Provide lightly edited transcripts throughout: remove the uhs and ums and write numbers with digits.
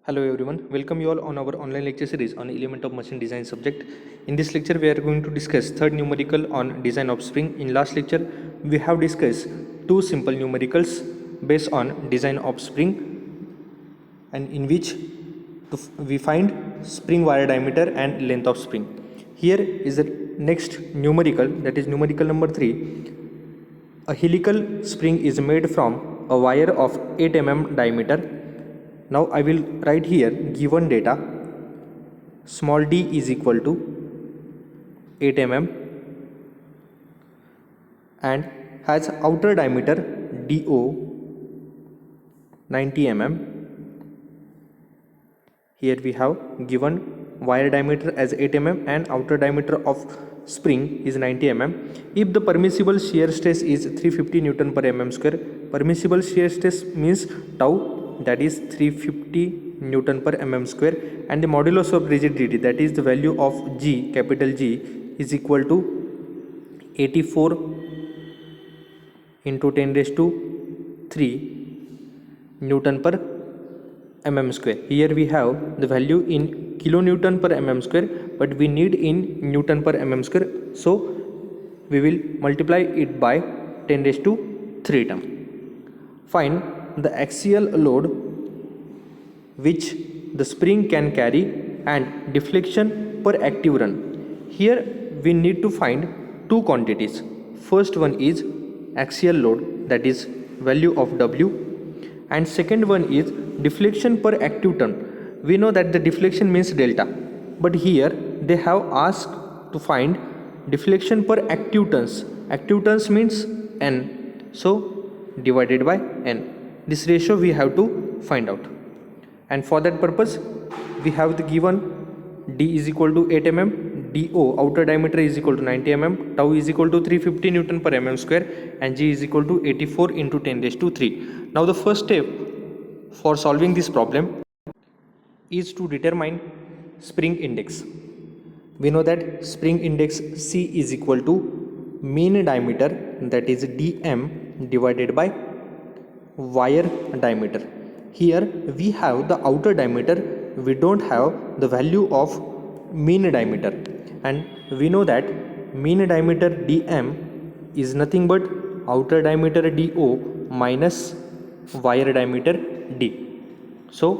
Hello everyone, welcome you all on our online lecture series on element of machine design subject. In this lecture we are going to discuss third numerical on design of spring. In last lecture we have discussed two simple numericals based on design of spring and in which we find spring wire diameter and length of spring. Here is the next numerical, that is numerical number 3. A helical spring is made from a wire of 8 mm diameter. Now I will write here given data small d is equal to 8 mm and has outer diameter DO 90 mm. Here we have given wire diameter as 8 mm and outer diameter of spring is 90 mm. If the permissible shear stress is 350 Newton per mm square, permissible shear stress means tau, that is 350 Newton per mm square, and the modulus of rigidity, that is the value of G, capital G, is equal to 84 into 10 raised to 3 Newton per mm square. Here we have the value in kilonewton per mm square, but we need in Newton per mm square, so we will multiply it by 10 raised to 3 term. Find the axial load which the spring can carry and deflection per active run. Here we need to find two quantities. First one is axial load, that is value of W, and second one is deflection per active turn. We know that the deflection means delta, but here they have asked to find deflection per active turns. Active turns means N, so divided by N. This ratio we have to find out, and for that purpose we have the given D is equal to 8 mm, DO outer diameter is equal to 90 mm, tau is equal to 350 Newton per mm square, and G is equal to 84 into 10 raised to 3. Now the first step for solving this problem is to determine spring index. We know that spring index C is equal to mean diameter, that is dm, divided by wire diameter. Here we have the outer diameter, we don't have the value of mean diameter, and we know that mean diameter dm is nothing but outer diameter do minus wire diameter d. So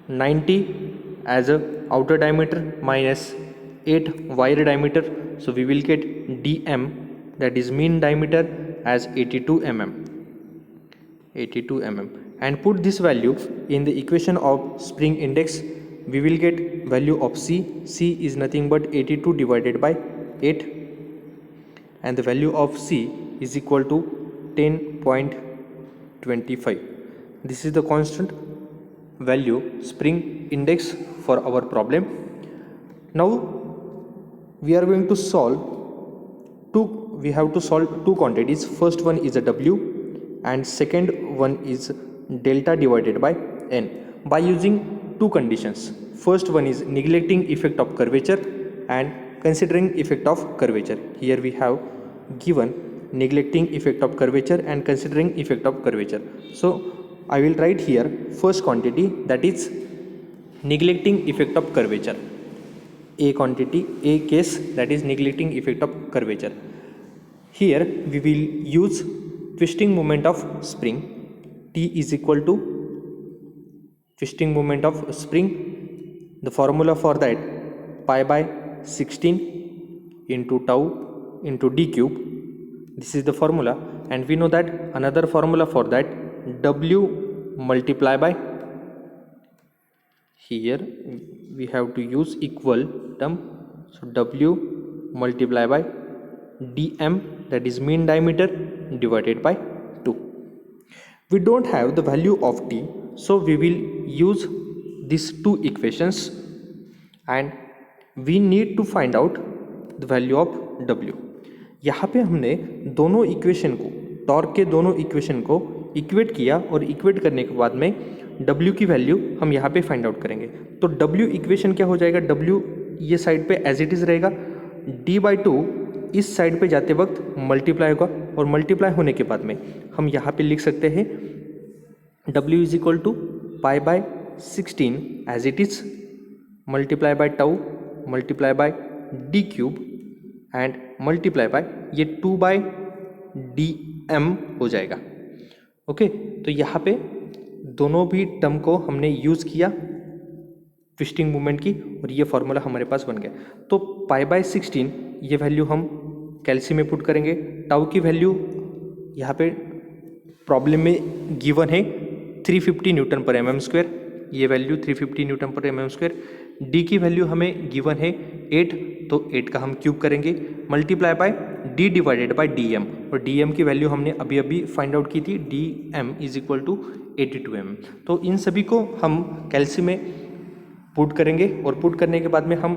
90 as a outer diameter minus 8 wire diameter, so we will get dm, that is mean diameter, as 82 mm, and put this value in the equation of spring index. We will get value of C is nothing but 82 divided by 8, and the value of C is equal to 10.25. This is the constant value spring index for our problem. Now we are going to we have to solve two quantities. First one is a W and second one is delta divided by N by using two conditions. First one is neglecting effect of curvature and considering effect of curvature. Here we have given neglecting effect of curvature and considering effect of curvature. So I will write here first quantity, that is neglecting effect of curvature. A quantity, A case, that is neglecting effect of curvature. Here we will use twisting moment of spring. T is equal to twisting moment of spring. The formula for that, pi by 16 into tau into d cube. This is the formula, and we know that another formula for that, W multiply by, here we have to use equal term, so W multiply by dm, that is mean diameter, divided by 2. We don't have the value of T, so we will use these two equations, and we need to find out the value of W. यहाँ पे हमने दोनों equation को, torque के दोनों equation को equate किया, और इक्वेट करने के बाद में W की वैल्यू हम यहाँ पे फाइंड आउट करेंगे. तो W इक्वेशन क्या हो जाएगा, W ये साइड पे एज इट इज़ रहेगा, d/2 इस साइड पे जाते वक्त मल्टीप्लाई होगा, और मल्टीप्लाई होने के बाद में हम यहाँ पे लिख सकते हैं W is equal to pi by 16 as it is, multiply by tau, multiply by D cube and multiply by ये 2 बाय डी एम हो जाएगा। ओके, तो यहाँ पे दोनों भी टर्म को हमने यूज़ किया ट्विस्टिंग मूवमेंट की और ये फॉर्मूला हमारे पास बन गया। तो पाई बाय 16 ये वैल्यू हम कैल्सी में पुट करेंगे। टाउ की वैल्यू यहाँ पे प्रॉब्लम में गिवन है 350 न्यूटन पर एम स्क्वायर, ये value 350 newton per M square. D की वैल्यू हमें गिवन है 8, तो 8 का हम क्यूब करेंगे, multiply by D divided by D M, और डी एम की वैल्यू हमने अभी अभी फाइंड आउट की थी, D M is equal to 82 mm। तो इन सभी को हम कैल्सी में पुट करेंगे और पुट करने के बाद में हम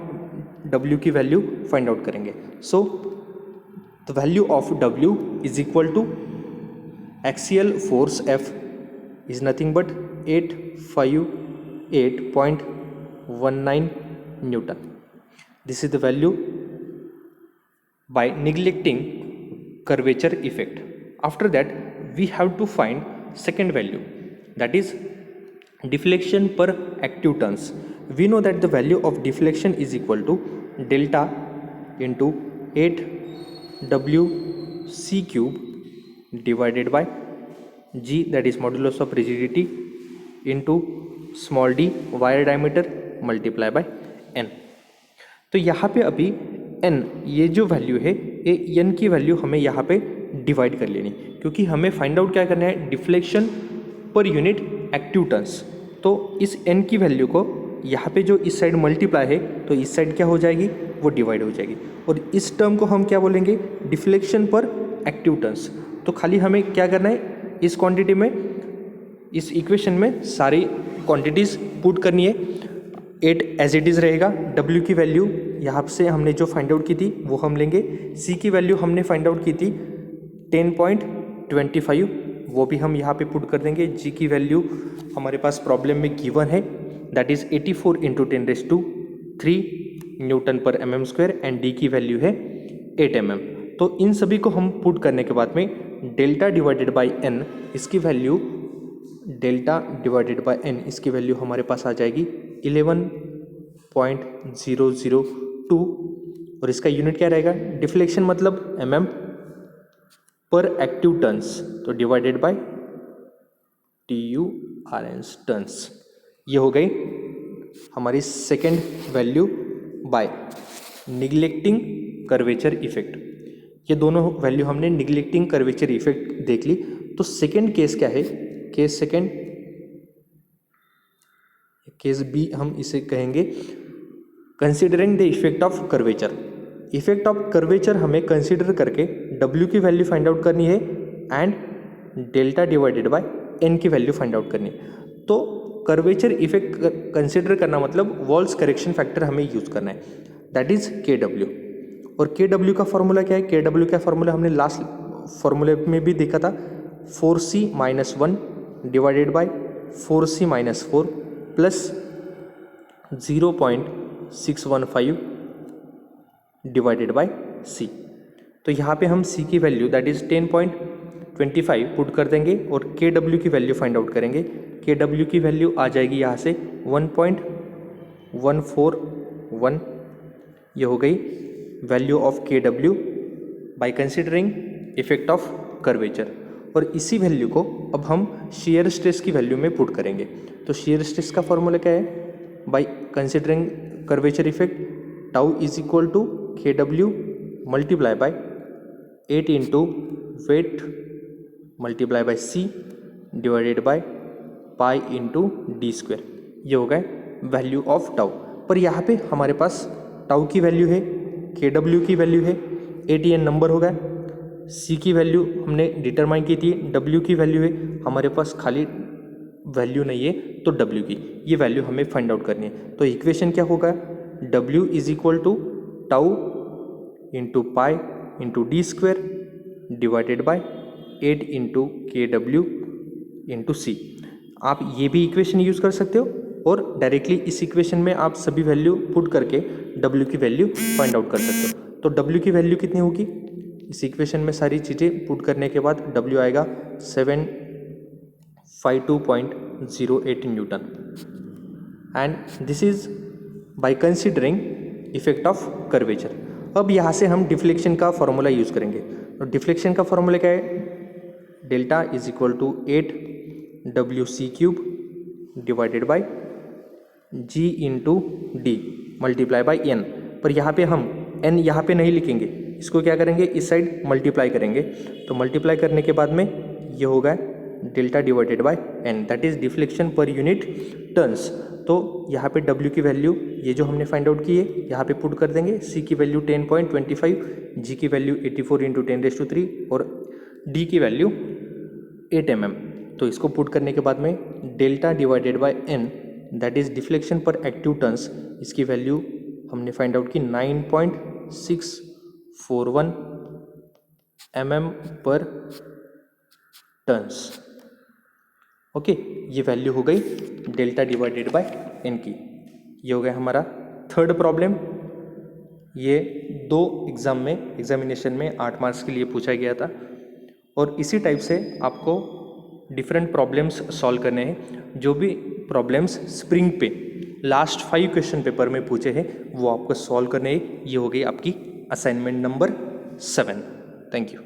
W की वैल्यू फाइंड आउट करेंगे। So the value of W is equal to axial force F is nothing but 858.19 newton. This is the value by neglecting curvature effect. After that we have to find second value, that is deflection per active tons. We know that the value of deflection is equal to delta into 8wc cube divided by g, that is modulus of rigidity, into small d wire diameter multiply by n। तो यहाँ पे अभी n ये जो value है ये n की value हमें यहाँ पे डिवाइड कर लेनी, क्योंकि हमें फाइंड आउट क्या करना है, deflection per unit active turns. तो इस n की वैल्यू को यहाँ पे जो इस साइड मल्टीप्लाई है तो इस साइड क्या हो जाएगी, वो डिवाइड हो जाएगी, और इस टर्म को हम क्या बोलेंगे, डिफ्लेक्शन पर एक्टिव टर्न्स। तो खाली हमें क्या करना है, इस क्वांटिटी में, इस इक्वेशन में सारी क्वांटिटीज़ पुट करनी है। 8 एज इट इज़ रहेगा, W की वैल्यू यहाँ से हमने जो फाइंड आउट की थी वो हम लेंगे, C की वैल्यू हमने फाइंड आउट की थी 10.25, वो भी हम यहाँ पे पुट कर देंगे। G की वैल्यू हमारे पास प्रॉब्लम में गिवन है, दैट इज़ 84 × 10⁻³ न्यूटन पर mm स्क्वायर, एंड D की वैल्यू है 8 mm। तो इन सभी को हम पुट करने के बाद में डेल्टा डिवाइडेड बाई n, इसकी value delta divided by n, इसकी वैल्यू हमारे पास आ जाएगी 11.002, और इसका यूनिट क्या रहेगा, डिफ्लेक्शन मतलब mm पर एक्टिव टर्न्स, तो डिवाइडेड बाय TURNS टर्न्स। ये हो गई हमारी second value by neglecting curvature effect. ये दोनों वैल्यू हमने निग्लेक्टिंग कर्वेचर इफेक्ट देख ली। तो सेकेंड केस क्या है, केस सेकेंड, केस बी हम इसे कहेंगे considering the effect of curvature. Effect of curvature हमें कंसिडर करके W की वैल्यू फाइंड आउट करनी है and delta divided by n की वैल्यू फाइंड आउट करनी है। तो कर्वेचर इफेक्ट कंसिडर करना मतलब वॉल्स करेक्शन फैक्टर हमें यूज करना है, दैट इज KW। और KW का फॉर्मूला क्या है, KW का फॉर्मूला हमने लास्ट फॉर्मूले में भी देखा था, 4C-1 divided by 4C-4 plus 0.615 divided by C। तो यहाँ पे हम C की वैल्यू दैट इज 10.25 पुट कर देंगे और KW की वैल्यू फाइंड आउट करेंगे। KW की वैल्यू आ जाएगी यहाँ से 1.141, ये हो गई value of KW by considering effect of curvature. और इसी वैल्यू को अब हम शेयर स्ट्रेस की वैल्यू में पुट करेंगे। तो शेयर स्ट्रेस का फॉर्मूला क्या है, by considering curvature effect, tau is equal to KW multiply by 8 into weight multiply by C divided by pi into D square. ये हो गए वैल्यू ऑफ टाउ। पर यहाँ पे हमारे पास टाउ की वैल्यू है, KW की वैल्यू है, ATN नंबर हो गया, C की वैल्यू हमने डिटरमाइन की थी, W की वैल्यू है, हमारे पास खाली वैल्यू नहीं है तो W की ये वैल्यू हमें फाइंड आउट करनी है। तो इक्वेशन क्या होगा, W is equal to tau into pi into D square divided by 8 into KW into C। आप ये भी इक्वेशन यूज़ कर सकते हो और डायरेक्टली इस इक्वेशन में आप सभी वैल्यू पुट करके W की वैल्यू फाइंड आउट कर सकते हो। तो W की वैल्यू कितनी होगी, इस इक्वेशन में सारी चीज़ें पुट करने के बाद W आएगा 752.08 Newton. And this is by considering effect of curvature. अब यहाँ से हम डिफ्लेक्शन का फॉर्मूला यूज़ करेंगे। तो डिफ्लेक्शन का फॉर्मूला क्या है, delta is equal to 8WC³ divided by G into D multiply by N। पर यहाँ पे हम N यहाँ पे नहीं लिखेंगे, इसको क्या करेंगे, इस साइड मल्टीप्लाई करेंगे। तो मल्टीप्लाई करने के बाद में ये होगा delta divided by N, that is deflection per unit turns. तो यहाँ पे W की वैल्यू ये जो हमने फाइंड आउट की है यहाँ पे पुट कर देंगे, C की वैल्यू 10.25, G की वैल्यू 84 इंटू 10⁻³ और D की वैल्यू 8 mm। तो इसको पुट करने के बाद में delta divided by N that is deflection पर एक्टिव टर्न्स, इसकी वैल्यू हमने फाइंड आउट की 9.641 mm पर टर्न्स। ओके, ये वैल्यू हो गई डेल्टा डिवाइडेड बाय N की। ये हो गया हमारा थर्ड प्रॉब्लम। ये 2 एग्जामिनेशन में 8 मार्क्स के लिए पूछा गया था और इसी टाइप से आपको डिफरेंट प्रॉब्लम्स सॉल्व करने हैं। जो भी प्रॉब्लम्स स्प्रिंग पे लास्ट 5 क्वेश्चन पेपर में पूछे हैं वो आपको सॉल्व करने हैं। ये हो गई आपकी असाइनमेंट नंबर 7। Thank you.